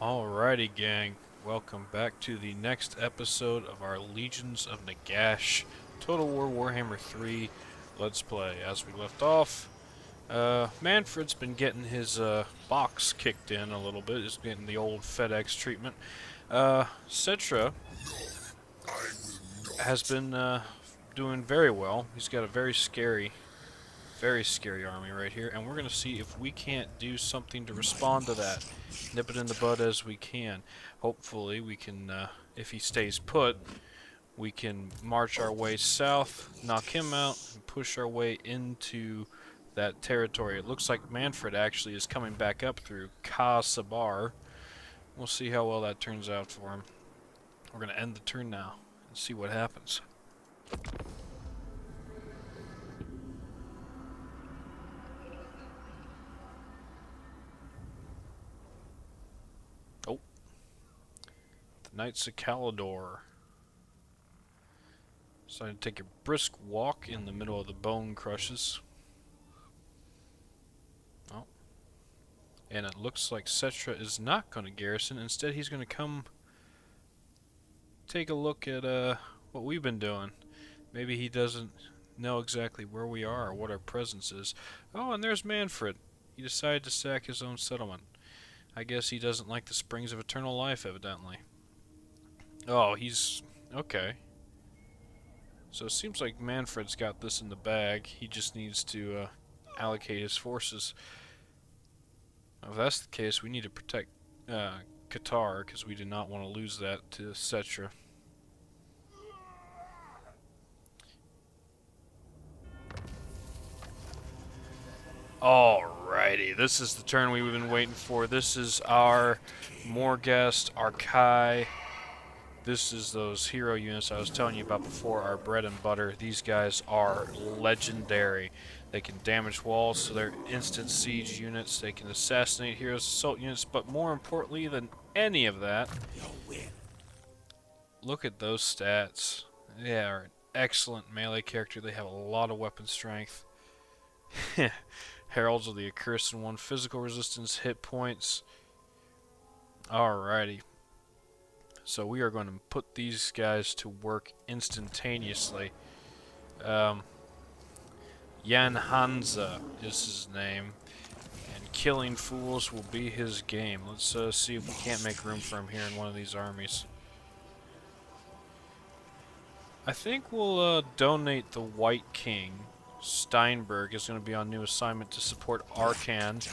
Alrighty, gang. Welcome back to the next episode of our Legions of Nagash Total War Warhammer 3 Let's Play. As we left off, Manfred's been getting his box kicked in a little bit. He's getting the old FedEx treatment. Settra has been doing very well. He's got a very scary army right here, and we're going to see if we can't do something to respond to that. Nip it in the bud as we can. Hopefully we can, if he stays put, we can march our way south, knock him out, and push our way into that territory. It looks like Manfred actually is coming back up through Ka-Sabar. We'll see how well that turns out for him. We're going to end the turn now and see what happens. Knights of Calador. Decided to take a brisk walk in the middle of the bone crushes. Oh. And it looks like Settra is not going to garrison. Instead, he's going to come take a look at what we've been doing. Maybe he doesn't know exactly where we are or what our presence is. Oh, and there's Manfred. He decided to sack his own settlement. I guess he doesn't like the springs of eternal life, evidently. Oh, he's... okay. So it seems like Manfred's got this in the bag. He just needs to allocate his forces. If that's the case, we need to protect Qatar, because we do not want to lose that to Settra. Alrighty, this is the turn we've been waiting for. This is our Morghast, Arkhan. This is those hero units I was telling you about before, our bread and butter. These guys are legendary. They can damage walls, so they're instant siege units. They can assassinate heroes, assault units, but more importantly than any of that, look at those stats. They are an excellent melee character. They have a lot of weapon strength. Heralds of the Accursed One, physical resistance, hit points. Alrighty. So we are going to put these guys to work instantaneously. Jan Hansa is his name, and killing fools will be his game. Let's see if we can't make room for him here in one of these armies. I think we'll donate the White King. Steinberg is going to be on new assignment to support Arkhan,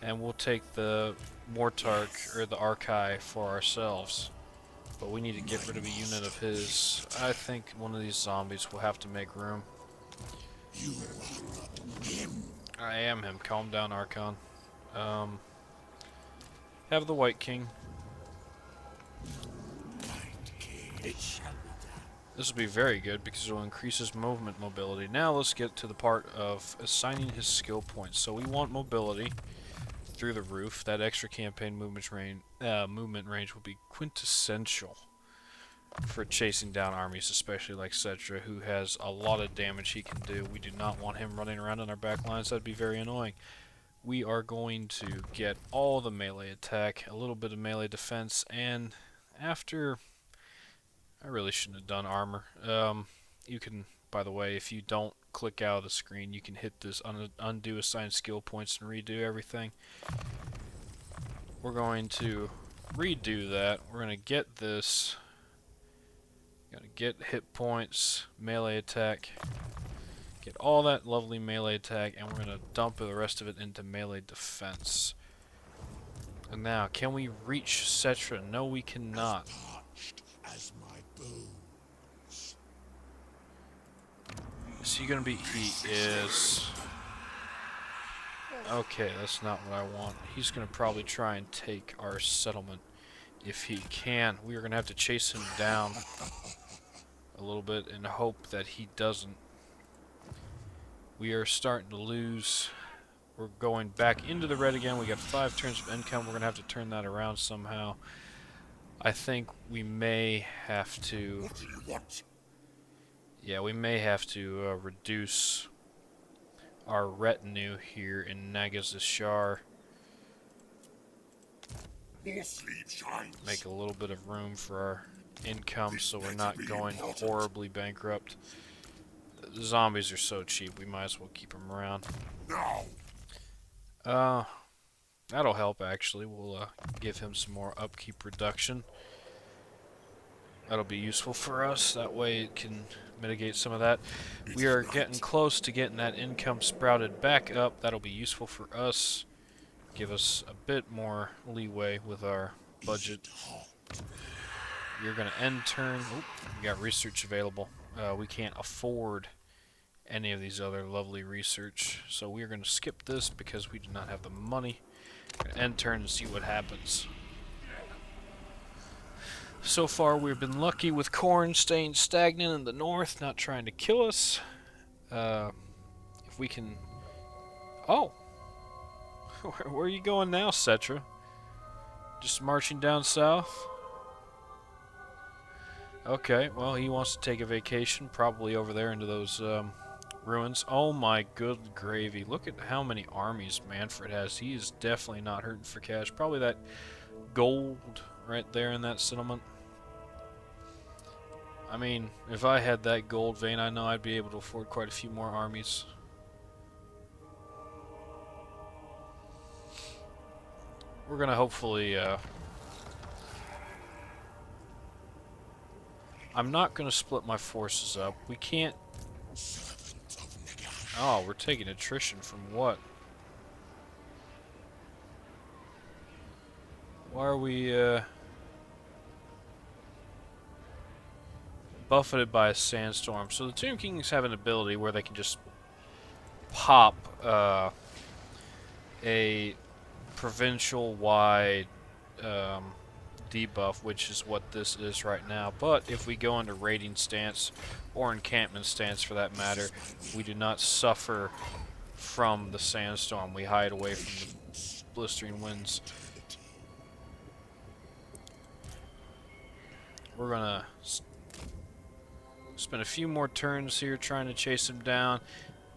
and we'll take the Mortarch, or the Archive, for ourselves. But we need to get rid of a unit of his. I think one of these zombies will have to make room. I am him. Calm down, Arkhan. Have the White King. This will be very good because it will increase his movement mobility. Now let's get to the part of assigning his skill points. So we want mobility through the roof. That extra campaign movement range will be quintessential for chasing down armies, especially like Settra, who has a lot of damage he can do. We do not want him running around on our back lines. That'd be very annoying. We are going to get all the melee attack, a little bit of melee defense, and after... I really shouldn't have done armor. You can, by the way, if you don't click out of the screen, you can hit this undo assigned skill points and redo everything. We're going to redo that. We're going to get this. Got to get hit points, melee attack, get all that lovely melee attack, and we're going to dump the rest of it into melee defense. And now, can we reach Settra? No, we cannot. Is he gonna be? He is. Okay, that's not what I want. He's gonna probably try and take our settlement if he can. We are gonna have to chase him down a little bit and hope that he doesn't. We are starting to lose. We're going back into the red again. We got 5 turns of income. We're gonna have to turn that around somehow. I think we may have to. Yeah, we may have to reduce our retinue here in Nagash. make a little bit of room for our income so we're not going horribly bankrupt. The zombies are so cheap, we might as well keep them around. That'll help actually. We'll give him some more upkeep reduction. That'll be useful for us. That way it can mitigate some of that. We are getting close to getting that income sprouted back up. That'll be useful for us. Give us a bit more leeway with our budget. You're going to end turn. Oop, we got research available. We can't afford any of these other lovely research. So we're going to skip this because we do not have the money. We're going to end turn and see what happens. So far we've been lucky with corn staying stagnant in the north, not trying to kill us. If we can... Oh! Where are you going now, Settra? Just marching down south? Okay, well, he wants to take a vacation, probably over there into those ruins. Oh my good gravy. Look at how many armies Manfred has. He is definitely not hurting for cash. Probably that gold right there in that settlement. I mean, if I had that gold vein, I know I'd be able to afford quite a few more armies. We're gonna hopefully, I'm not gonna split my forces up. We can't... Oh, we're taking attrition from what? Why are we, buffeted by a sandstorm? So the Tomb Kings have an ability where they can just pop, a provincial-wide, debuff, which is what this is right now. But if we go into raiding stance, or encampment stance for that matter, we do not suffer from the sandstorm. We hide away from the blistering winds. We're gonna spend a few more turns here trying to chase him down,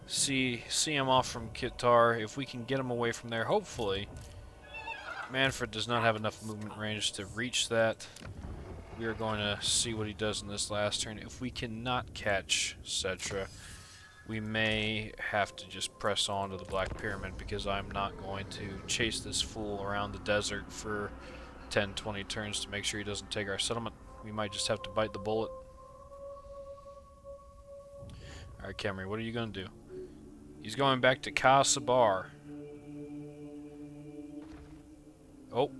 see him off from Kitar. If we can get him away from there, hopefully. Manfred does not have enough movement range to reach that. We are going to see what he does in this last turn. If we cannot catch Settra, we may have to just press on to the Black Pyramid, because I'm not going to chase this fool around the desert for 10-20 turns to make sure he doesn't take our settlement. We might just have to bite the bullet. Alright, Camry, what are you going to do? He's going back to Kasabar. Oh,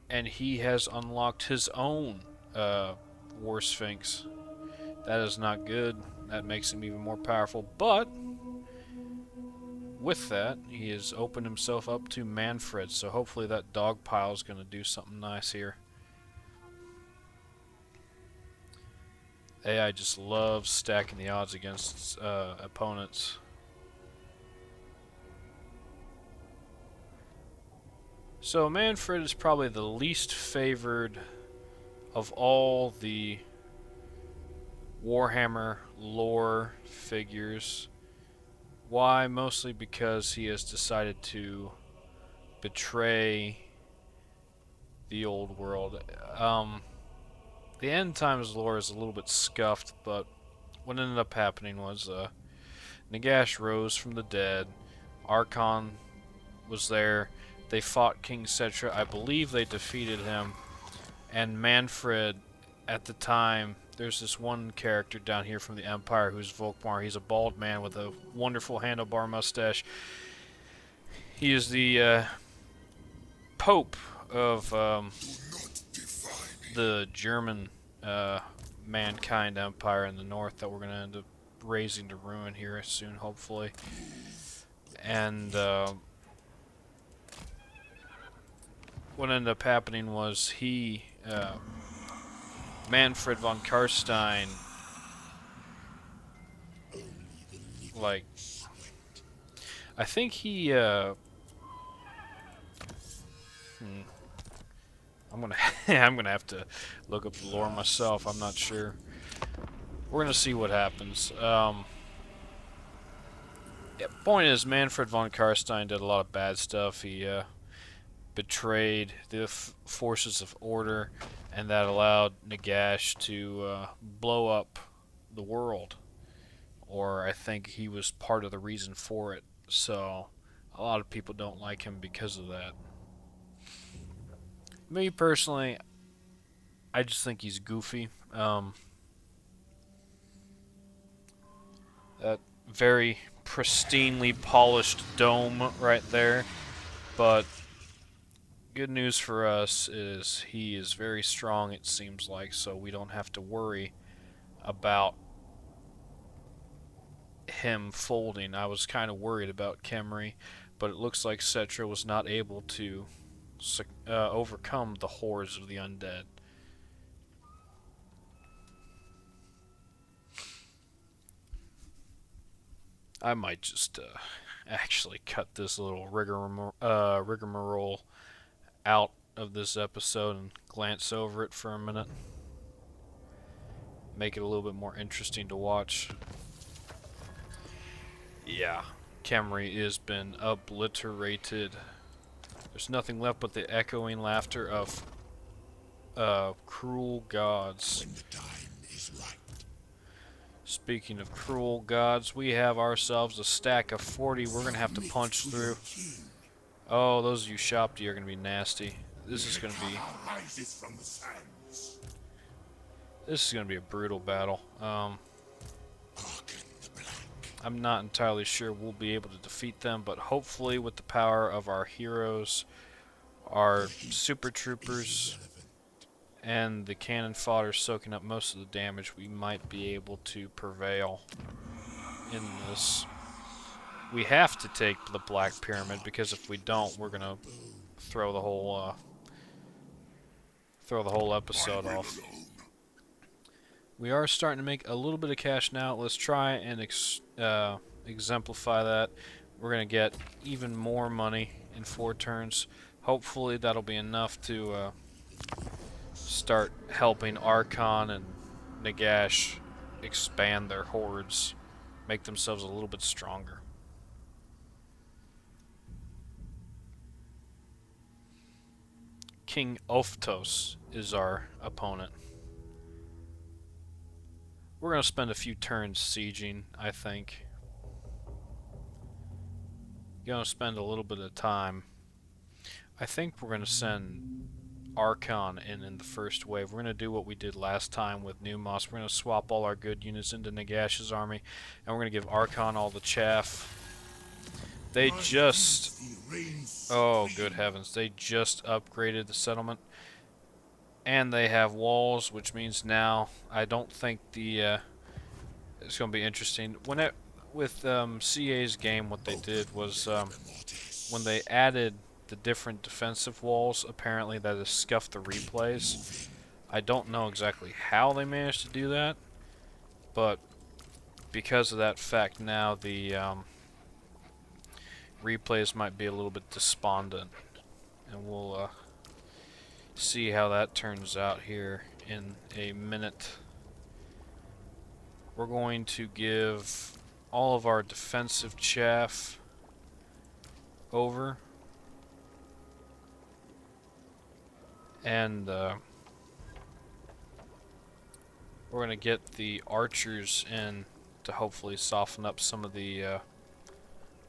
and he has unlocked his own War Sphinx. That is not good. That makes him even more powerful. But with that, he has opened himself up to Manfred. So hopefully that dog pile is going to do something nice here. AI just loves stacking the odds against opponents. So Manfred is probably the least favored of all the Warhammer lore figures. Why? Mostly because he has decided to betray the old world. The End Times lore is a little bit scuffed, but what ended up happening was Nagash rose from the dead. Arkhan was there. They fought King Settra. I believe they defeated him. And Manfred, at the time, there's this one character down here from the Empire who's Volkmar. He's a bald man with a wonderful handlebar mustache. He is the Pope of the German Mankind Empire in the north that we're going to end up razing to ruin here soon, hopefully. And what ended up happening was he, Manfred von Carstein, like, I think he, I'm gonna I'm gonna have to look up the lore myself. I'm not sure. We're gonna see what happens. Yeah, point is, Manfred von Carstein did a lot of bad stuff. He betrayed the forces of order, and that allowed Nagash to blow up the world. Or I think he was part of the reason for it. So a lot of people don't like him because of that. Me personally, I just think he's goofy. That very pristinely polished dome right there. But good news for us is he is very strong, it seems like, so we don't have to worry about him folding. I was kind of worried about Khemri, but it looks like Settra was not able to overcome the hordes of the undead. I might just actually cut this little rigmarole out of this episode and glance over it for a minute. Make it a little bit more interesting to watch. Yeah, Khemri has been obliterated. There's nothing left but the echoing laughter of cruel gods. When the time is right. Speaking of cruel gods, we have ourselves a stack of 40 we're going to have to punch through. Oh, those of you Shopti are going to be nasty. This is going to be... This is going to be a brutal battle. I'm not entirely sure we'll be able to defeat them, but hopefully with the power of our heroes, our super troopers, and the cannon fodder soaking up most of the damage, we might be able to prevail in this. We have to take the Black Pyramid, because if we don't, we're gonna throw the whole episode off. We are starting to make a little bit of cash now. Let's try and exemplify that. We're gonna get even more money in 4 turns. Hopefully that'll be enough to start helping Arkhan and Nagash expand their hordes, make themselves a little bit stronger. King Oftos is our opponent. We're going to spend a few turns sieging, I think. Going to spend a little bit of time. I think we're going to send Arkhan in the first wave. We're going to do what we did last time with Numas. We're going to swap all our good units into Nagash's army, and we're going to give Arkhan all the chaff. They just... Oh, good heavens. They just upgraded the settlement. And they have walls, which means now I don't think the... it's going to be interesting. With CA's game, what they did was when they added the different defensive walls, apparently that has scuffed the replays. I don't know exactly how they managed to do that, but because of that fact now the replays might be a little bit despondent, and we'll see how that turns out here in a minute. We're going to give all of our defensive chaff over, and we're going to get the archers in to hopefully soften up some of the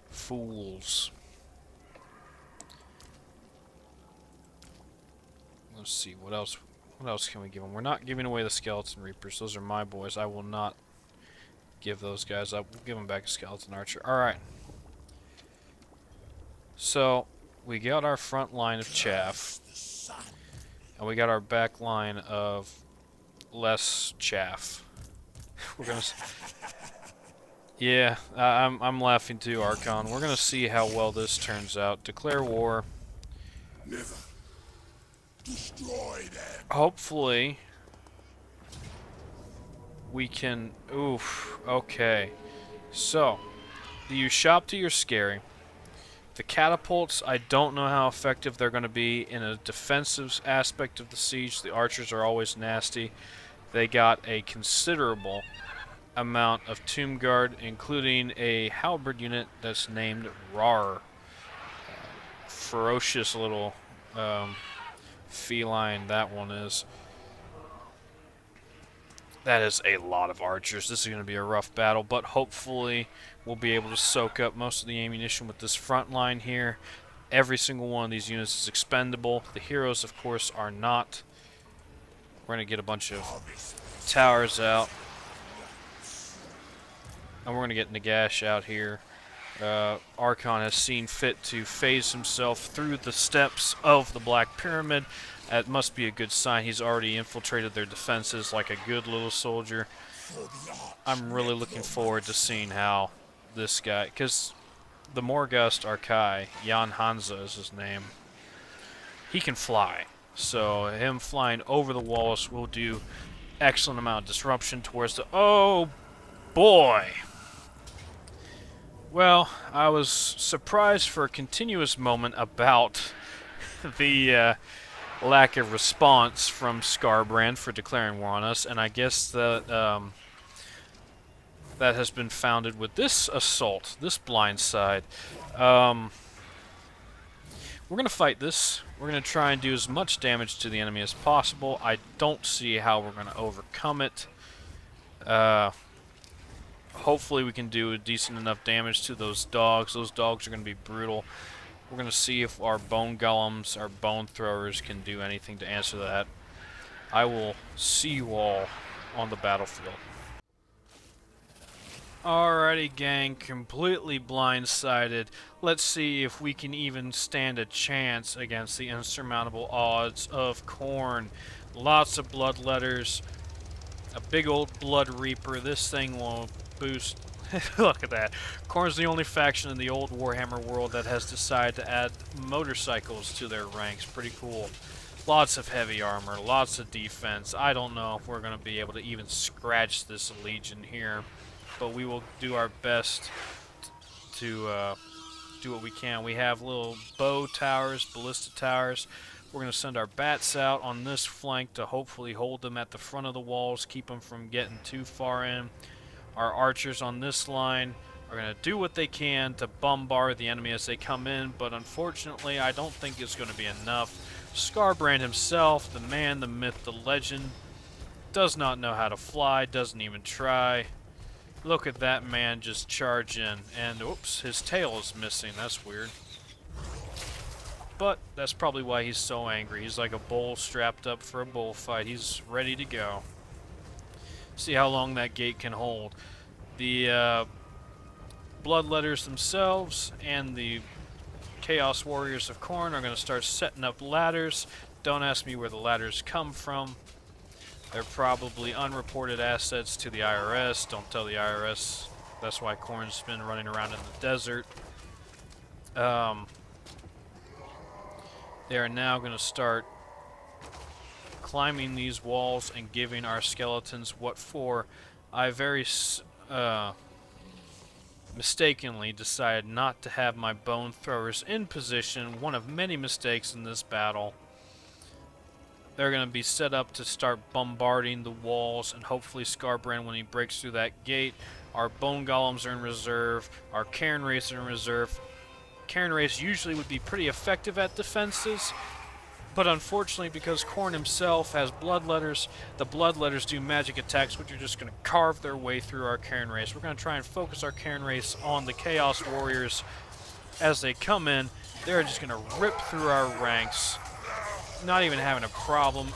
fools. Let's see, what else can we give them? We're not giving away the Skeleton Reapers. Those are my boys. I will not give those guys up. We'll give them back a Skeleton Archer. Alright. So, we got our front line of chaff, and we got our back line of less chaff. We're gonna... Yeah, I'm laughing too, Arkhan. We're gonna see how well this turns out. Declare war. Never. Destroy them. Hopefully we can... Oof. Okay. So, the Ushapti are scary. The catapults, I don't know how effective they're going to be in a defensive aspect of the siege. The archers are always nasty. They got a considerable amount of Tomb Guard, including a halberd unit that's named Rar. Ferocious little feline that one is. That is a lot of archers. This is going to be a rough battle, but hopefully we'll be able to soak up most of the ammunition with this front line here. Every single one of these units is expendable. The heroes, of course, are not. We're going to get a bunch of towers out. And we're going to get Nagash out here. Arkhan has seen fit to phase himself through the steps of the Black Pyramid. That must be a good sign. He's already infiltrated their defenses like a good little soldier. I'm really looking forward to seeing how this guy, because the Morgast Arkai, Jan Hansa is his name, he can fly. So him flying over the walls will do excellent amount of disruption towards the... Oh, boy! Well, I was surprised for a continuous moment about the lack of response from Skarbrand for declaring war on us, and I guess that that has been founded with this assault, this blindside. We're going to fight this. We're going to try and do as much damage to the enemy as possible. I don't see how we're going to overcome it. Hopefully we can do a decent enough damage to those dogs. Those dogs are going to be brutal. We're going to see if our bone golems, our bone throwers, can do anything to answer that. I will see you all on the battlefield. Alrighty, gang, completely blindsided. Let's see if we can even stand a chance against the insurmountable odds of Khorne. Lots of bloodletters, a big old blood reaper. This thing will boost. Look at that. Khorne's the only faction in the old Warhammer world that has decided to add motorcycles to their ranks. Pretty cool. Lots of heavy armor, lots of defense. I don't know if we're going to be able to even scratch this legion here, but we will do our best to do what we can. We have little bow towers, ballista towers. We're going to send our bats out on this flank to hopefully hold them at the front of the walls, keep them from getting too far in. Our archers on this line are going to do what they can to bombard the enemy as they come in, but unfortunately I don't think it's going to be enough. Skarbrand himself, the man, the myth, the legend, does not know how to fly, doesn't even try. Look at that man just charge in, and oops, his tail is missing. That's weird. But that's probably why he's so angry. He's like a bull strapped up for a bullfight. He's ready to go. See how long that gate can hold. The Bloodletters themselves and the Chaos Warriors of Khorne are going to start setting up ladders. Don't ask me where the ladders come from. They're probably unreported assets to the IRS. Don't tell the IRS. That's why Khorne's been running around in the desert. They are now going to start climbing these walls and giving our skeletons what for. I very mistakenly decided not to have my bone throwers in position. One of many mistakes in this battle. They're going to be set up to start bombarding the walls, and hopefully Skarbrand, when he breaks through that gate, our bone golems are in reserve, our Cairn Wraiths are in reserve. Cairn Wraiths usually would be pretty effective at defenses, but unfortunately, because Khorne himself has bloodletters, the bloodletters do magic attacks, which are just going to carve their way through our Cairn Wraiths. We're going to try and focus our Cairn Wraiths on the Chaos Warriors as they come in. They're just going to rip through our ranks, not even having a problem.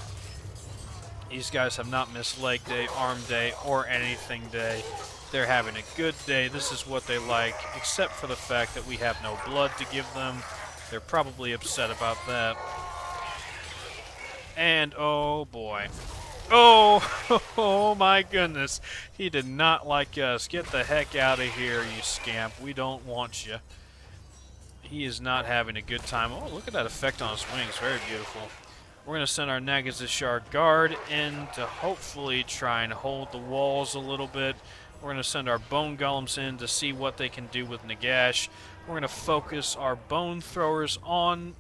These guys have not missed leg day, arm day, or anything day. They're having a good day. This is what they like, except for the fact that we have no blood to give them. They're probably upset about that. And oh boy. Oh, oh my goodness. He did not like us. Get the heck out of here, you scamp. We don't want you. He is not having a good time. Oh, look at that effect on his wings. Very beautiful. We're going to send our Nagazishar guard in to hopefully try and hold the walls a little bit. We're going to send our bone golems in to see what they can do with Nagash. We're going to focus our bone throwers on...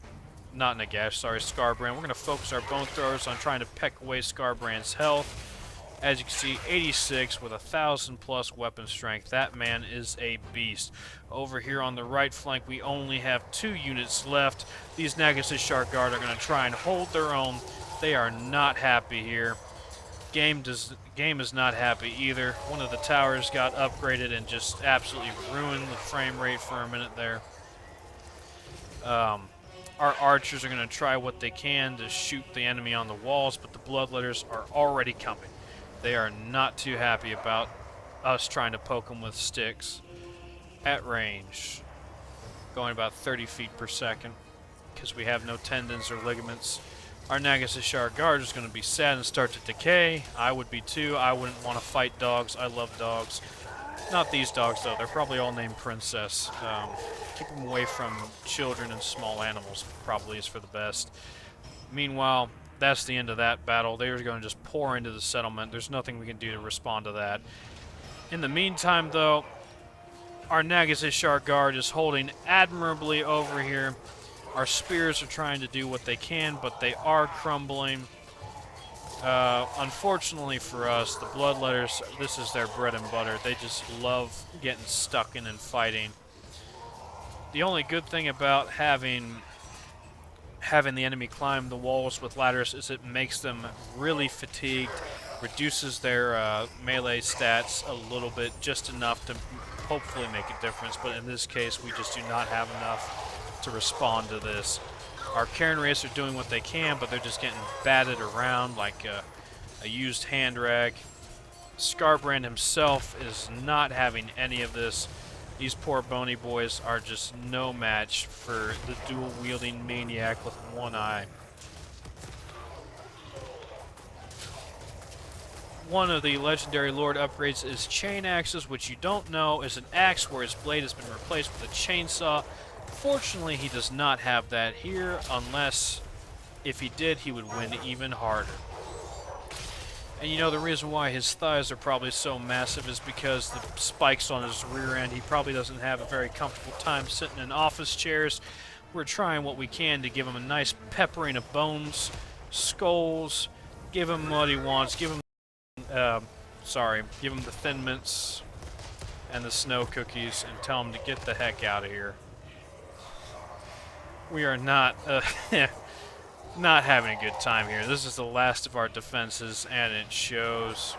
Not Nagash, sorry, Skarbrand. We're going to focus our bone throwers on trying to peck away Skarbrand's health. As you can see, 86 with 1,000 plus weapon strength. That man is a beast. Over here on the right flank, we only have 2 units left. These Nagash Shark Guard are going to try and hold their own. They are not happy here. Game is not happy either. One of the towers got upgraded and just absolutely ruined the frame rate for a minute there. Our archers are going to try what they can to shoot the enemy on the walls, but the bloodletters are already coming. They are not too happy about us trying to poke them with sticks at range, going about 30 feet per second, because we have no tendons or ligaments. Our Nagash Shark Guard is going to be sad and start to decay. I would be too. I wouldn't want to fight dogs. I love dogs. Not these dogs, though. They're probably all named Princess. Keep them away from children and small animals, probably is for the best. Meanwhile, that's the end of that battle. They're going to just pour into the settlement. There's nothing we can do to respond to that. In the meantime, though, our Nagash Shark Guard is holding admirably over here. Our spears are trying to do what they can, but they are crumbling. Unfortunately for us, the bloodletters, this is their bread and butter. They just love getting stuck in and fighting. The only good thing about having the enemy climb the walls with ladders is it makes them really fatigued, reduces their melee stats a little bit, just enough to hopefully make a difference, but in this case we just do not have enough to respond to this. Our Karen Race are doing what they can, but they're just getting batted around like a used hand rag. Scarbrand himself is not having any of this. These poor bony boys are just no match for the dual-wielding maniac with one eye. One of the legendary lord upgrades is chain axes, which you don't know is an axe where its blade has been replaced with a chainsaw. Fortunately, he does not have that here, unless if he did, he would win even harder. And you know, the reason why his thighs are probably so massive is because the spikes on his rear end, he probably doesn't have a very comfortable time sitting in office chairs. We're trying what we can to give him a nice peppering of bones, skulls, give him what he wants, give him the Thin Mints and the snow cookies and tell him to get the heck out of here. We are not not having a good time here. This is the last of our defenses, and it shows.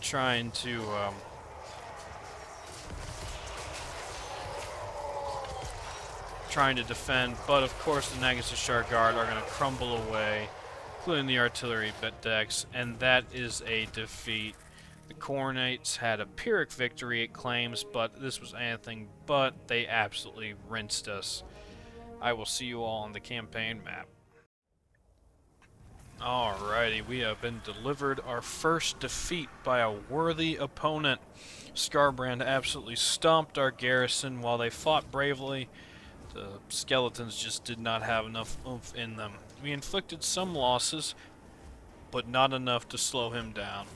Trying to defend, but of course the Nagash Shark Guard are going to crumble away, including the artillery decks, and that is a defeat. The Coronates had a Pyrrhic victory, it claims, but this was anything but. They absolutely rinsed us. I will see you all on the campaign map. Alrighty, we have been delivered our first defeat by a worthy opponent. Scarbrand absolutely stomped our garrison while they fought bravely. The skeletons just did not have enough oomph in them. We inflicted some losses, but not enough to slow him down.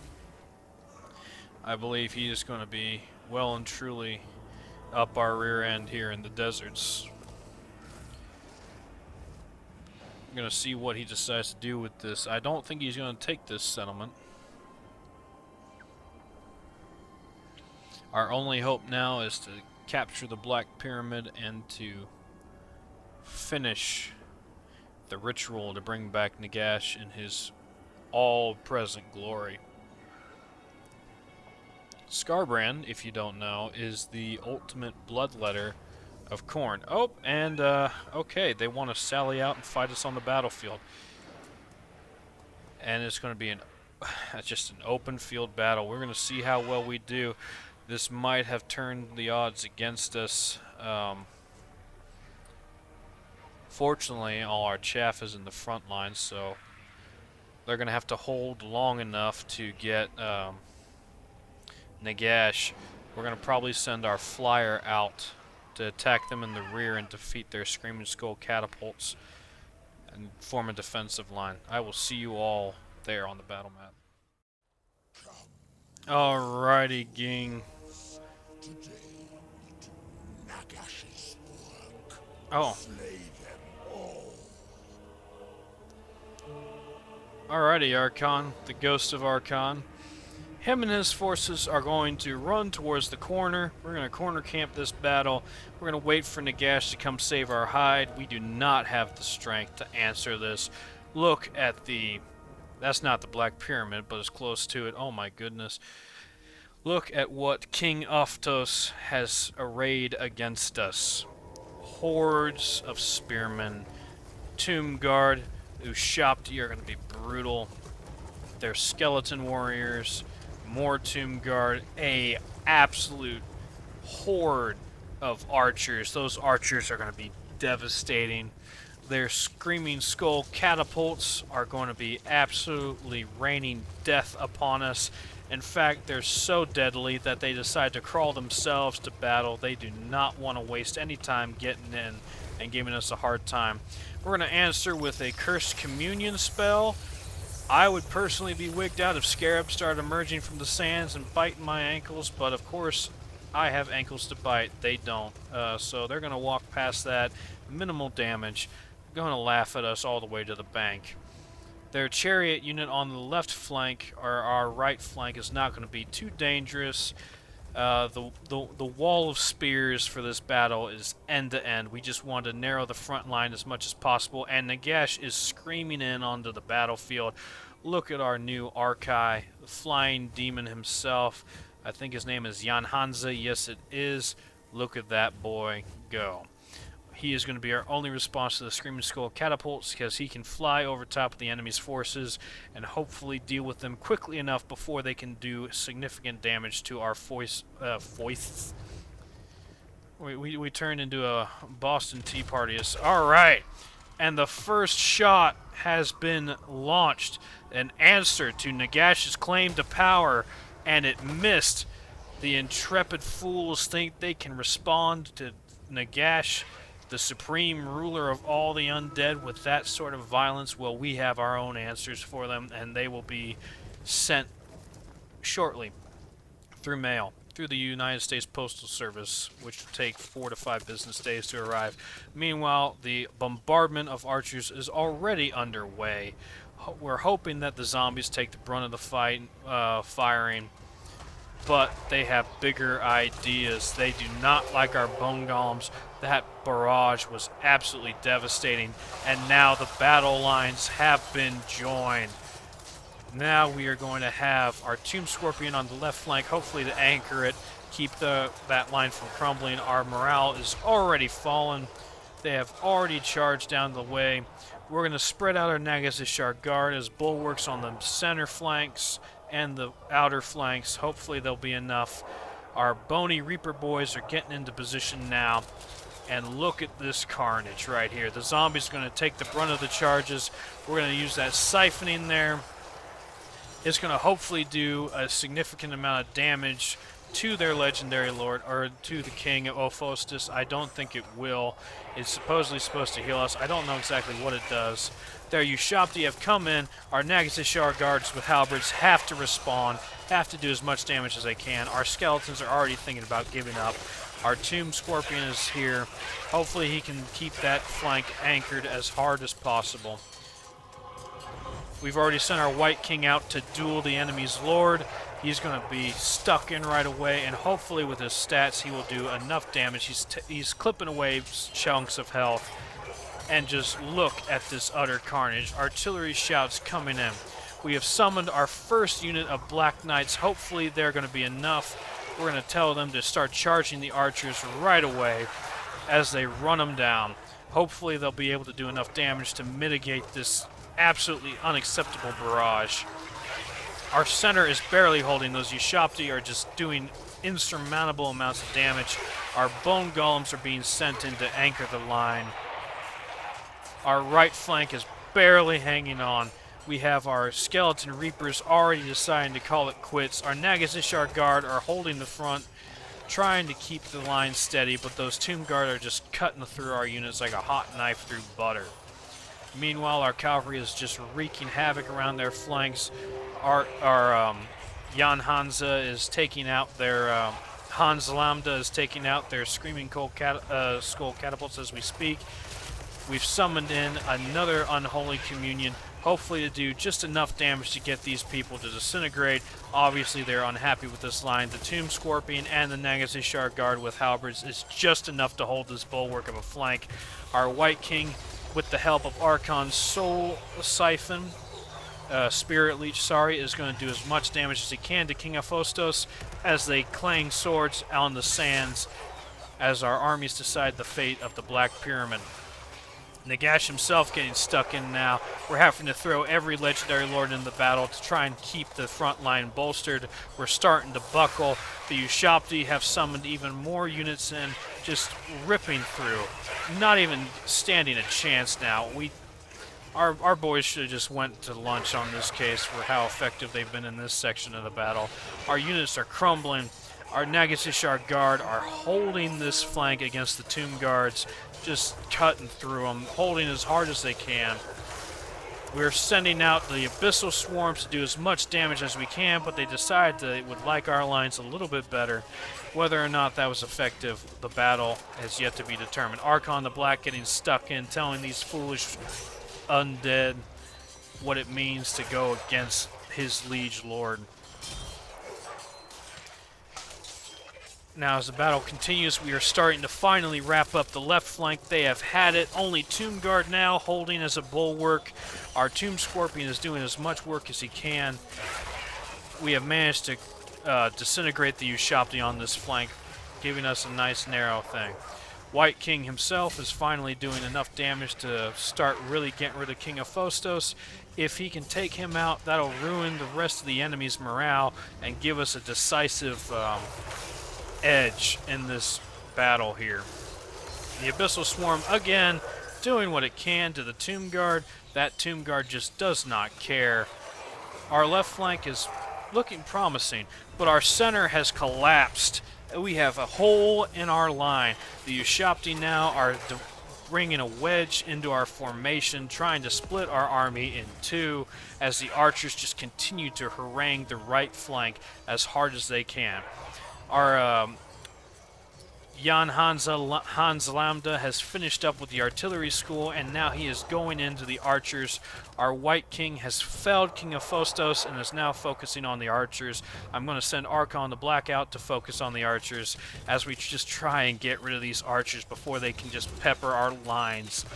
I believe he is going to be well and truly up our rear end here in the deserts. I'm going to see what he decides to do with this. I don't think he's going to take this settlement. Our only hope now is to capture the Black Pyramid and to finish the ritual to bring back Nagash in his all-present glory. Scarbrand, if you don't know, is the ultimate bloodletter of Khorne. Oh, and, okay, they want to sally out and fight us on the battlefield. And it's going to be just an open field battle. We're going to see how well we do. This might have turned the odds against us. Fortunately, all our chaff is in the front line, so they're going to have to hold long enough to get Nagash. We're going to probably send our flyer out to attack them in the rear and defeat their Screaming Skull catapults and form a defensive line. I will see you all there on the battle map. Alrighty, gang. Today, Nagash's work. Oh. Slay them all. Alrighty, Arkhan, the ghost of Arkhan. Him and his forces are going to run towards the corner. We're going to corner camp this battle. We're going to wait for Nagash to come save our hide. We do not have the strength to answer this. Look at the... That's not the Black Pyramid, but it's close to it. Oh my goodness. Look at what King Oftos has arrayed against us. Hordes of spearmen. Tomb Guard, Ushapti are going to be brutal. They're skeleton warriors. More Tomb Guard. A absolute horde of archers. Those archers are going to be devastating. Their screaming skull catapults are going to be absolutely raining death upon us. In fact, they're so deadly that they decide to crawl themselves to battle. They do not want to waste any time getting in and giving us a hard time. We're going to answer with a Cursed Communion spell. I would personally be wigged out if scarabs started emerging from the sands and biting my ankles, but of course I have ankles to bite. They don't. So they're going to walk past that. Minimal damage. Going to laugh at us all the way to the bank. Their chariot unit on the left flank, or our right flank, is not going to be too dangerous. The wall of spears for this battle is end to end. We just want to narrow the front line as much as possible, and Nagash is screaming in onto the battlefield. Look at our new Archai, the flying demon himself. I think his name is Jan Hansa. Yes, it is. Look at that boy go. He is going to be our only response to the Screaming Skull catapults because he can fly over top of the enemy's forces and hopefully deal with them quickly enough before they can do significant damage to our foists. We turned into a Boston Tea Party. Alright, and the first shot has been launched. An answer to Nagash's claim to power, and it missed. The intrepid fools think they can respond to Nagash, the supreme ruler of all the undead, with that sort of violence. Well, we have our own answers for them, and they will be sent shortly through mail, through the United States Postal Service, which will take 4 to 5 business days to arrive. Meanwhile, the bombardment of archers is already underway. We're hoping that the zombies take the brunt of the fight, firing, but they have bigger ideas. They do not like our bone golems. That barrage was absolutely devastating, and now the battle lines have been joined. Now we are going to have our Tomb Scorpion on the left flank, hopefully to anchor it, keep that line from crumbling. Our morale is already fallen. They have already charged down the way. We're going to spread out our Nagashishar guard as bulwarks on the center flanks and the outer flanks. Hopefully there'll be enough. Our bony Reaper boys are getting into position now. And look at this carnage right here. The zombies are going to take the brunt of the charges. We're going to use that siphoning there. It's going to hopefully do a significant amount of damage to their legendary lord, or to the king of Ophostus. I don't think it will. It's supposedly supposed to heal us. I don't know exactly what it does. There, Ushapti have come in. Our Nagashishar guards with halberds have to respond, have to do as much damage as they can. Our skeletons are already thinking about giving up. Our Tomb Scorpion is here. Hopefully he can keep that flank anchored as hard as possible. We've already sent our White King out to duel the enemy's lord. He's going to be stuck in right away, and hopefully with his stats he will do enough damage. He's clipping away chunks of health. And just look at this utter carnage. Artillery shouts coming in. We have summoned our first unit of Black Knights. Hopefully they're going to be enough. We're going to tell them to start charging the archers right away as they run them down. Hopefully they'll be able to do enough damage to mitigate this absolutely unacceptable barrage. Our center is barely holding. Those Ushapti are just doing insurmountable amounts of damage. Our bone golems are being sent in to anchor the line. Our right flank is barely hanging on. We have our skeleton reapers already deciding to call it quits. Our Nagashishar guard are holding the front, trying to keep the line steady, but those Tomb Guard are just cutting through our units like a hot knife through butter. Meanwhile, our cavalry is just wreaking havoc around their flanks. Our Jan Hansa is taking out their Hans Lambda is taking out their Screaming Skull catapults as we speak. We've summoned in another Unholy Communion. hopefully to do just enough damage to get these people to disintegrate. Obviously, they're unhappy with this line. The Tomb Scorpion and the Nagash Guard with halberds is just enough to hold this bulwark of a flank. Our White King, with the help of Arkhan's Soul Siphon, Spirit Leech, is going to do as much damage as he can to King Hephaestus as they clang swords on the sands as our armies decide the fate of the Black Pyramid. Nagash himself getting stuck in now. We're having to throw every legendary lord in the battle to try and keep the front line bolstered. We're starting to buckle. The Ushabti have summoned even more units in, just ripping through. Not even standing a chance now. Our boys should have just went to lunch on this case for how effective they've been in this section of the battle. Our units are crumbling. Our Nagash Guard are holding this flank against the Tomb Guards, just cutting through them, holding as hard as they can. We're sending out the Abyssal Swarms to do as much damage as we can, but they decide they would like our lines a little bit better. Whether or not that was effective, the battle has yet to be determined. Arkhan the Black getting stuck in, telling these foolish undead what it means to go against his liege lord. Now, as the battle continues, we are starting to finally wrap up the left flank. They have had it. Only Tomb Guard now holding as a bulwark. Our Tomb Scorpion is doing as much work as he can. We have managed to disintegrate the Ushabti on this flank, giving us a nice narrow thing. White King himself is finally doing enough damage to start really getting rid of King Hephaestus. If he can take him out, that'll ruin the rest of the enemy's morale and give us a decisive edge in this battle here. The Abyssal Swarm, again, doing what it can to the Tomb Guard. That Tomb Guard just does not care. Our left flank is looking promising, but our center has collapsed. We have a hole in our line. The Ushabti now are bringing a wedge into our formation, trying to split our army in two as the archers just continue to harangue the right flank as hard as they can. Our Jan Hans Lambda has finished up with the artillery school, and now he is going into the archers. Our White King has felled King Hephaestus and is now focusing on the archers. I'm going to send Arkhan the Black out to focus on the archers as we just try and get rid of these archers before they can just pepper our lines.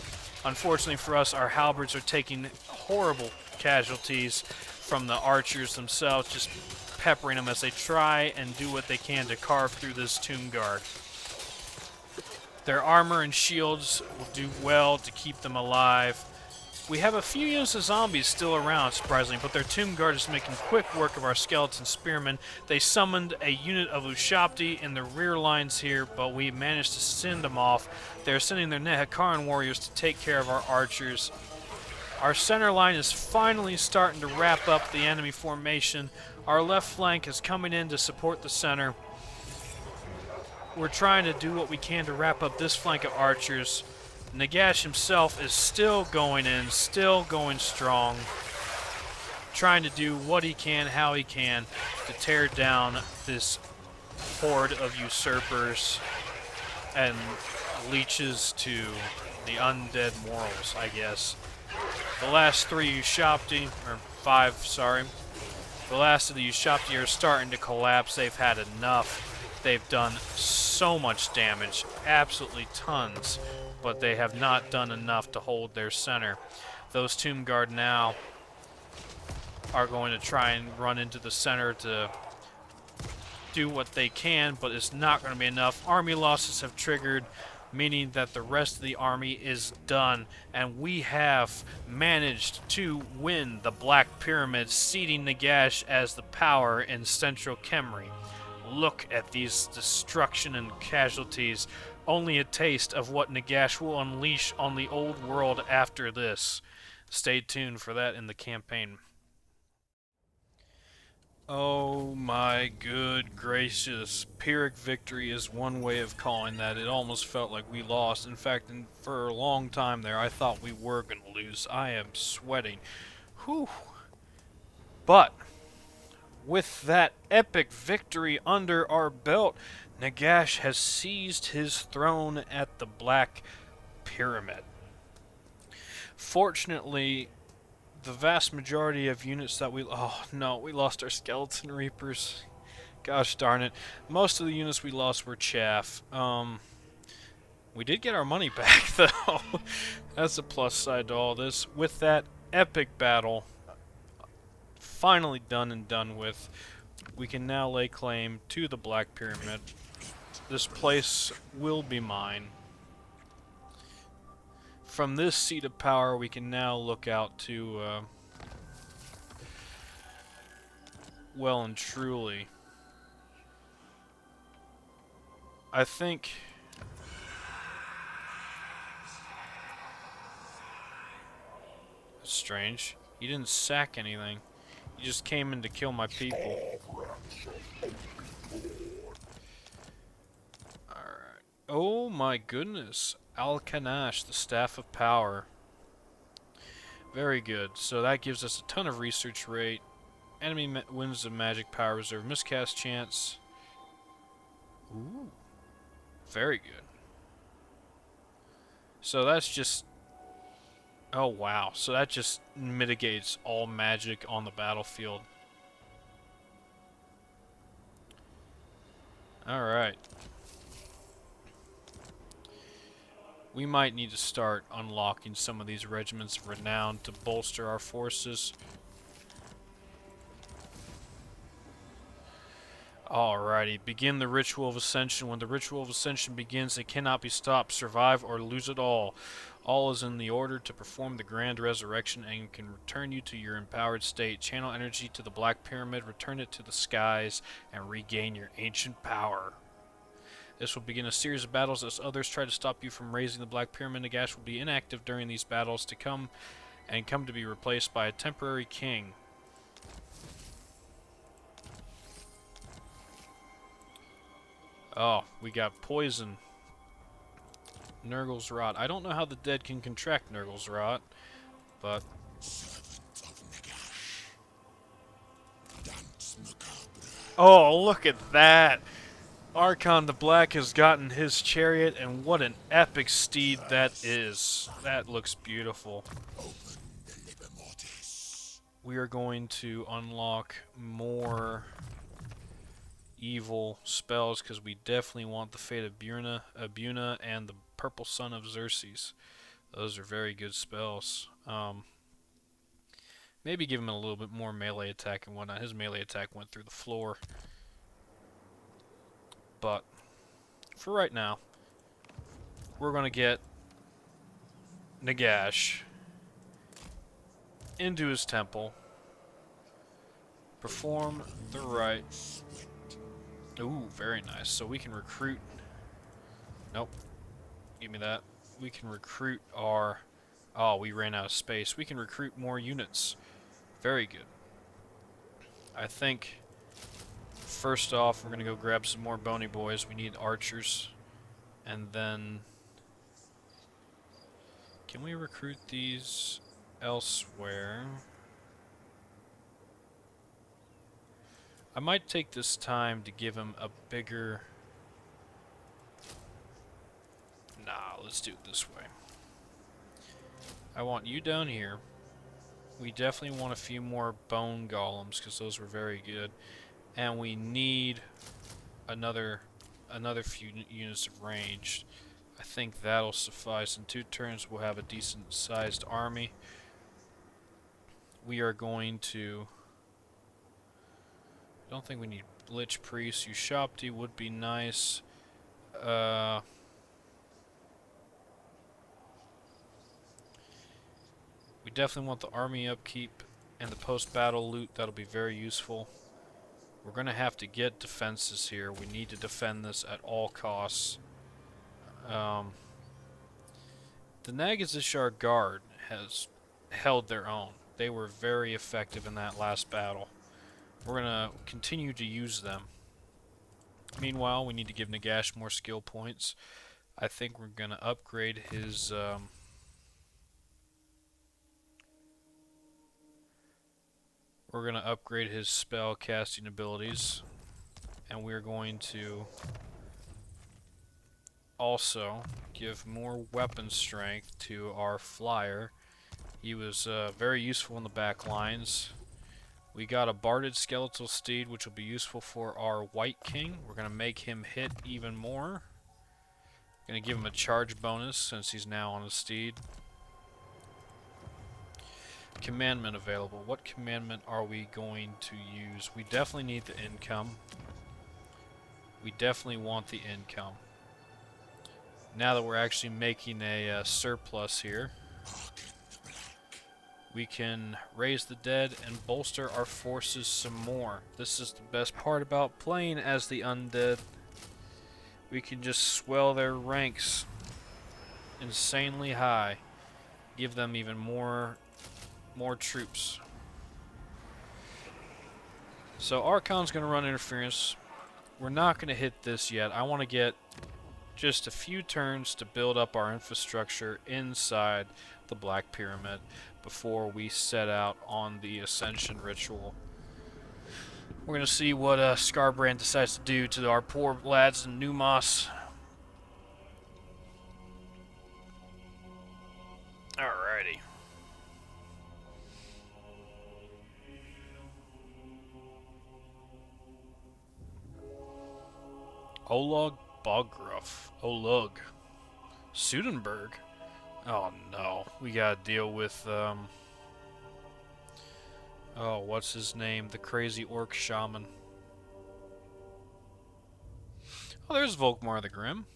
Unfortunately for us, our halberds are taking horrible casualties from the archers themselves, just peppering them as they try and do what they can to carve through this Tomb Guard. Their armor and shields will do well to keep them alive. We have a few units of zombies still around, surprisingly, but their Tomb Guard is making quick work of our skeleton spearmen. They summoned a unit of Ushabti in the rear lines here, but we managed to send them off. They're sending their Nehekaran warriors to take care of our archers. Our center line is finally starting to wrap up the enemy formation. Our left flank is coming in to support the center. We're trying to do what we can to wrap up this flank of archers. Nagash himself is still going in, still going strong, trying to do what he can, how he can, to tear down this horde of usurpers and leeches to the undead morals, I guess. The last three Ushabti, or five, sorry. The last of the Ushabti are starting to collapse. They've had enough. They've done so much damage, absolutely tons, but they have not done enough to hold their center. Those Tomb Guard now are going to try and run into the center to do what they can, but it's not going to be enough. Army losses have triggered, meaning that the rest of the army is done, and we have managed to win the Black Pyramid, seating Nagash as the power in Central Kemri. Look at these destruction and casualties. Only a taste of what Nagash will unleash on the old world after this. Stay tuned for that in the campaign. Oh my good gracious. Pyrrhic victory is one way of calling that. It almost felt like we lost. In fact, for a long time there, I thought we were going to lose. I am sweating. Whew. But with that epic victory under our belt, Nagash has seized his throne at the Black Pyramid. Fortunately, the vast majority of units that we... Oh, no, we lost our Skeleton Reapers. Gosh darn it. Most of the units we lost were chaff. We did get our money back, though. That's a plus side to all this. With that epic battle finally done and done with, we can now lay claim to the Black Pyramid. This place will be mine. From this seat of power, we can now look out to, well and truly, I think... That's strange. He didn't sack anything. He just came in to kill my people. Alright. Oh my goodness. Arkhan, the Staff of Power. Very good. So that gives us a ton of research rate. Enemy wins the magic power reserve. Miscast chance. Ooh. Very good. So that's just... Oh wow. So that just mitigates all magic on the battlefield. Alright. We might need to start unlocking some of these regiments of renown to bolster our forces. Alrighty, begin the Ritual of Ascension. When the Ritual of Ascension begins, it cannot be stopped. Survive or lose it all. All is in the order to perform the Grand Resurrection and can return you to your empowered state. Channel energy to the Black Pyramid, return it to the skies, and regain your ancient power. This will begin a series of battles as others try to stop you from raising the Black Pyramid. Nagash will be inactive during these battles to come to be replaced by a temporary king. Oh, we got poison. Nurgle's Rot. I don't know how the dead can contract Nurgle's Rot, but... Oh, look at that! Arkhan the Black has gotten his chariot, and what an epic steed that is. That looks beautiful. We are going to unlock more evil spells, because we definitely want the Fate of Abuna and the Purple Sun of Xerxes. Those are very good spells. Maybe give him a little bit more melee attack and whatnot. His melee attack went through the floor. But for right now, we're going to get Nagash into his temple, perform the rite. Ooh, very nice. So we can recruit... Nope. Give me that. We can recruit our... Oh, we ran out of space. We can recruit more units. Very good. I think... First off, we're going to go grab some more bony boys. We need archers. And then... Can we recruit these elsewhere? I might take this time to give him a bigger... Nah, let's do it this way. I want you down here. We definitely want a few more bone golems, because those were very good. And we need another few units of range. I think that'll suffice. In 2 turns we'll have a decent sized army. We are going to... I don't think we need Lich Priest. Ushapti would be nice. We definitely want the army upkeep and the post-battle loot. That'll be very useful. We're going to have to get defenses here. We need to defend this at all costs. The Nagashar Guard has held their own. They were very effective in that last battle. We're going to continue to use them. Meanwhile, we need to give Nagash more skill points. I think we're going to upgrade his... We're going to upgrade his spell casting abilities, and we're going to also give more weapon strength to our flyer. He was very useful in the back lines. We got a barded skeletal steed, which will be useful for our White King. We're going to make him hit even more. Going to give him a charge bonus since he's now on a steed. Commandment available. What commandment are we going to use? We definitely need the income. We definitely want the income. Now that we're actually making a surplus here, we can raise the dead and bolster our forces some more. This is the best part about playing as the Undead. We can just swell their ranks insanely high. Give them even more troops. So Arkhan's going to run interference. We're not going to hit this yet. I want to get just a few turns to build up our infrastructure inside the Black Pyramid before we set out on the Ascension Ritual. We're going to see what Skarbrand decides to do to our poor lads in Numas. Alrighty. Oleg Bogruff. Oleg. Sudenberg. Oh no. We gotta deal with, oh, what's his name? The crazy orc shaman. Oh, there's Volkmar the Grim.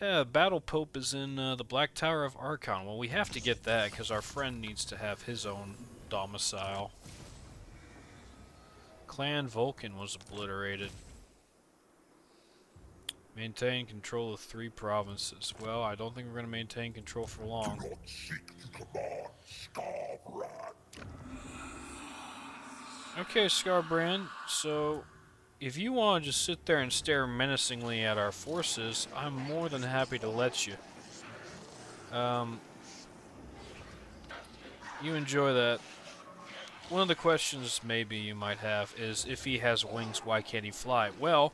Yeah, Battle Pope is in the Black Tower of Arkhan. Well, we have to get that because our friend needs to have his own domicile. Clan Vulcan was obliterated. Maintain control of 3 provinces. Well, I don't think we're going to maintain control for long. Do not seek to command Skarbrand. Okay, Skarbrand, so if you want to just sit there and stare menacingly at our forces, I'm more than happy to let you. You enjoy that. One of the questions maybe you might have is, if he has wings, why can't he fly? Well,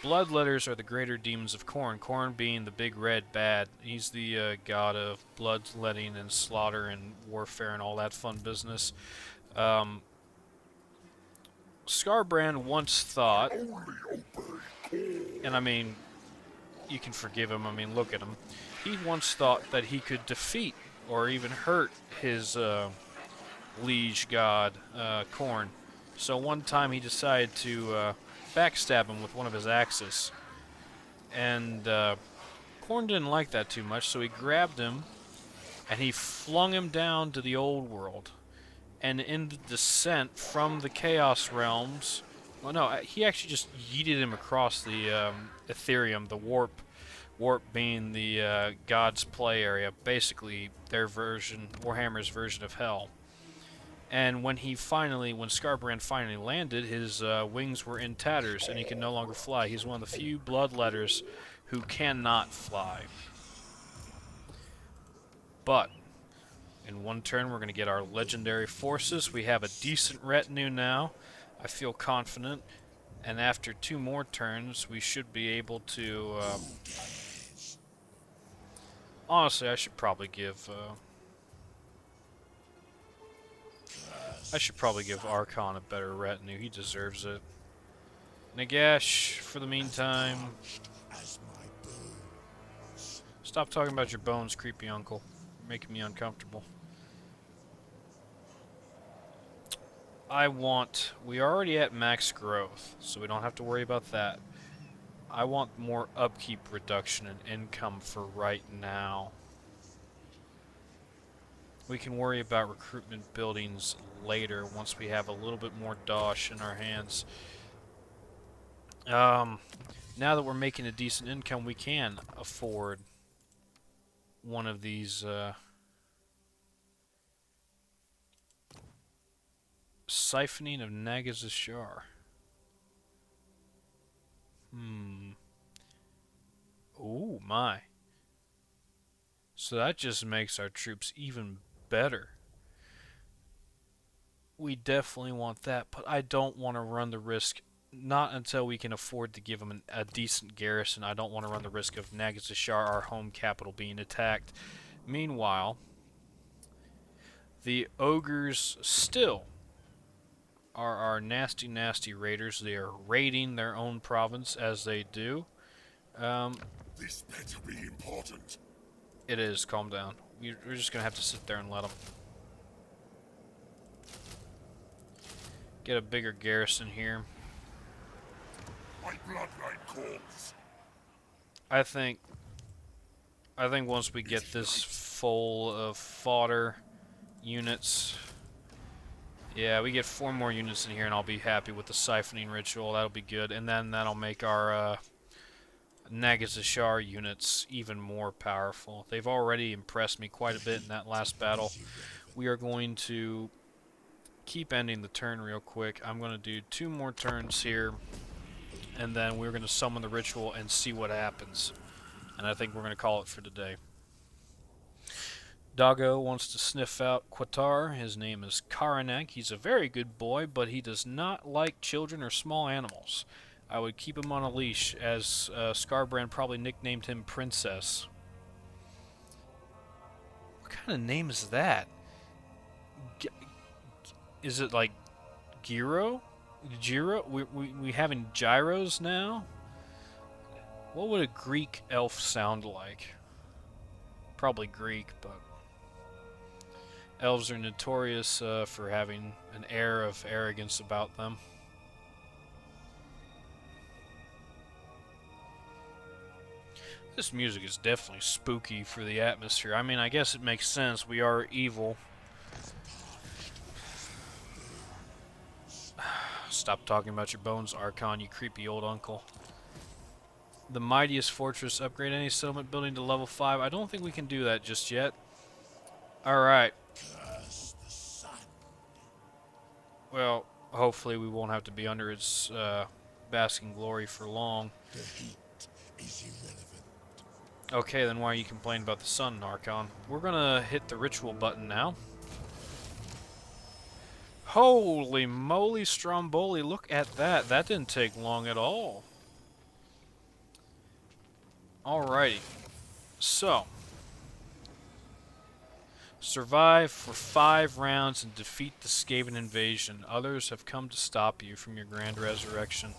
bloodletters are the greater demons of Khorne. Khorne being the big red bad. He's the god of bloodletting and slaughter and warfare and all that fun business. Skarbrand once thought, and I mean, you can forgive him, I mean, look at him. He once thought that he could defeat or even hurt his liege god, Khorne. So one time he decided to backstab him with one of his axes. And Khorne didn't like that too much, so he grabbed him and he flung him down to the old world. And in the descent from the Chaos Realms, well, no, he actually just yeeted him across the Ethereum, the warp being the God's play area, basically their version, Warhammer's version of Hell. And when Skarbrand finally landed, his wings were in tatters, and he can no longer fly. He's one of the few bloodletters who cannot fly. But in one turn, we're going to get our legendary forces. We have a decent retinue now. I feel confident. And after 2 more turns, we should be able to... honestly, I should probably give Arkhan a better retinue. He deserves it. Nagash, for the meantime... Stop talking about your bones, creepy uncle. You're making me uncomfortable. We're already at max growth, so we don't have to worry about that. I want more upkeep reduction and income for right now. We can worry about recruitment buildings later once we have a little bit more dosh in our hands. Now that we're making a decent income, we can afford one of these siphoning of Nagash. Oh my. So that just makes our troops even better. We definitely want that, but I don't want to run the risk, not until we can afford to give them a decent garrison. I don't want to run the risk of Nagash, our home capital, being attacked. Meanwhile, The ogres still are our nasty, nasty raiders. They are raiding their own province as they do. This better be important. It is. Calm down. We're just gonna have to sit there and let them get a bigger garrison here. My bloodline calls. I think once we get this full of fodder units, yeah, we get 4 more units in here, and I'll be happy with the siphoning ritual. That'll be good, and then that'll make our Nagash units even more powerful. They've already impressed me quite a bit in that last battle. We are going to keep ending the turn real quick. I'm going to do 2 more turns here, and then we're going to summon the ritual and see what happens. And I think we're going to call it for today. Doggo wants to sniff out Qatar. His name is Karanek. He's a very good boy, but he does not like children or small animals. I would keep him on a leash, as Scarbrand probably nicknamed him Princess. What kind of name is that? Is it like Gyro? Gyro? We having gyros now? What would a Greek elf sound like? Probably Greek, but elves are notorious for having an air of arrogance about them. This music is definitely spooky for the atmosphere. I mean, I guess it makes sense. We are evil. Stop talking about your bones, Arkhan, you creepy old uncle. The mightiest fortress. Upgrade any settlement building to level 5. I don't think we can do that just yet. Alright. Well, hopefully we won't have to be under its basking glory for long. The heat is irrelevant. Okay, then why are you complaining about the sun, Arkhan? We're gonna hit the ritual button now. Holy moly, Stromboli, look at that. That didn't take long at all. Alrighty. So, survive for 5 rounds and defeat the Skaven invasion. Others have come to stop you from your grand resurrection.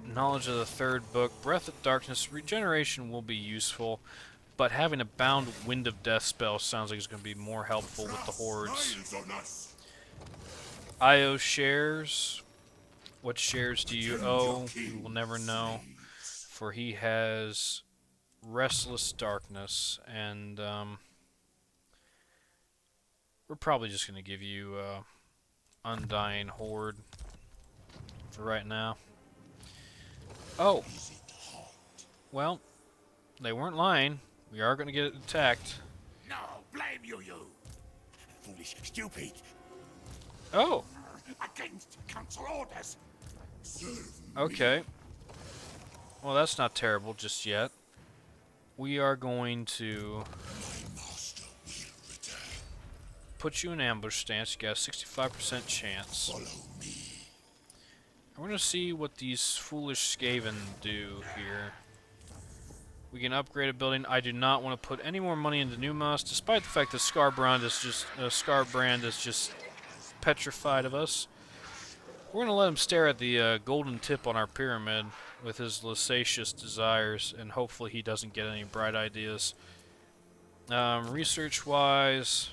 Knowledge of the 3rd book. Breath of Darkness. Regeneration will be useful, but having a bound Wind of Death spell sounds like it's going to be more helpful with the hordes. IO shares. What shares do you owe? We will never know, for he has Restless Darkness, and we're probably just going to give you Undying Horde for right now. Oh, well, they weren't lying. We are going to get attacked. No, blame you. Foolish, stupid. Oh, Against council orders. okay. Well, that's not terrible just yet. We are going to put you in ambush stance. You got a 65% chance. Follow me. We're going to see what these foolish Skaven do here. We can upgrade a building. I do not want to put any more money into Numas, despite the fact that Scarbrand is just petrified of us. We're going to let him stare at the golden tip on our pyramid with his lascivious desires, and hopefully he doesn't get any bright ideas. Research-wise,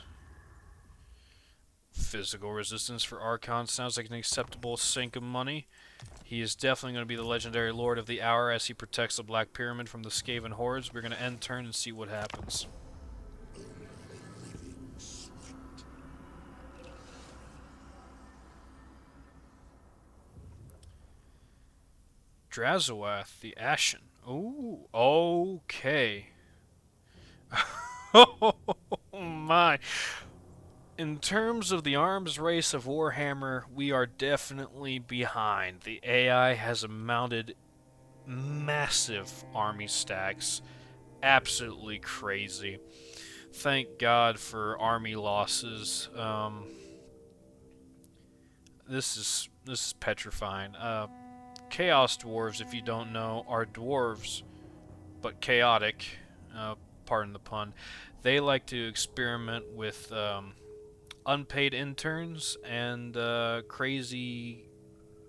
physical resistance for Arkhan sounds like an acceptable sink of money. He is definitely going to be the legendary Lord of the Hour as he protects the Black Pyramid from the Skaven hordes. We're going to end turn and see what happens. Drazoath, the Ashen. Ooh, okay. Oh my. In terms of the arms race of Warhammer, we are definitely behind. The AI has mounted massive army stacks. Absolutely crazy. Thank God for army losses. This is petrifying. Chaos dwarves, if you don't know, are dwarves, but chaotic. pardon the pun, they like to experiment with unpaid interns and crazy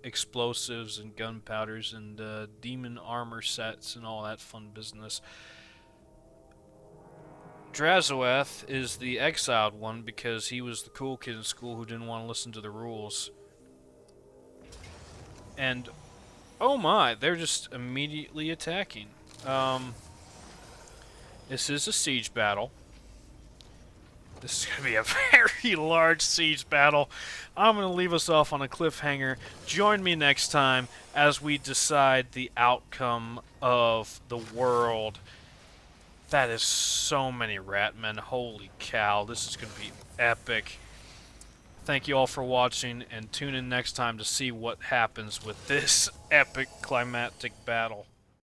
explosives and gunpowders and demon armor sets and all that fun business. Drazoath is the exiled one because he was the cool kid in school who didn't want to listen to the rules. And oh my, they're just immediately attacking. This is a siege battle. This is going to be a very large siege battle. I'm going to leave us off on a cliffhanger. Join me next time as we decide the outcome of the world. That is so many ratmen. Holy cow, this is going to be epic. Thank you all for watching, and tune in next time to see what happens with this epic climactic battle.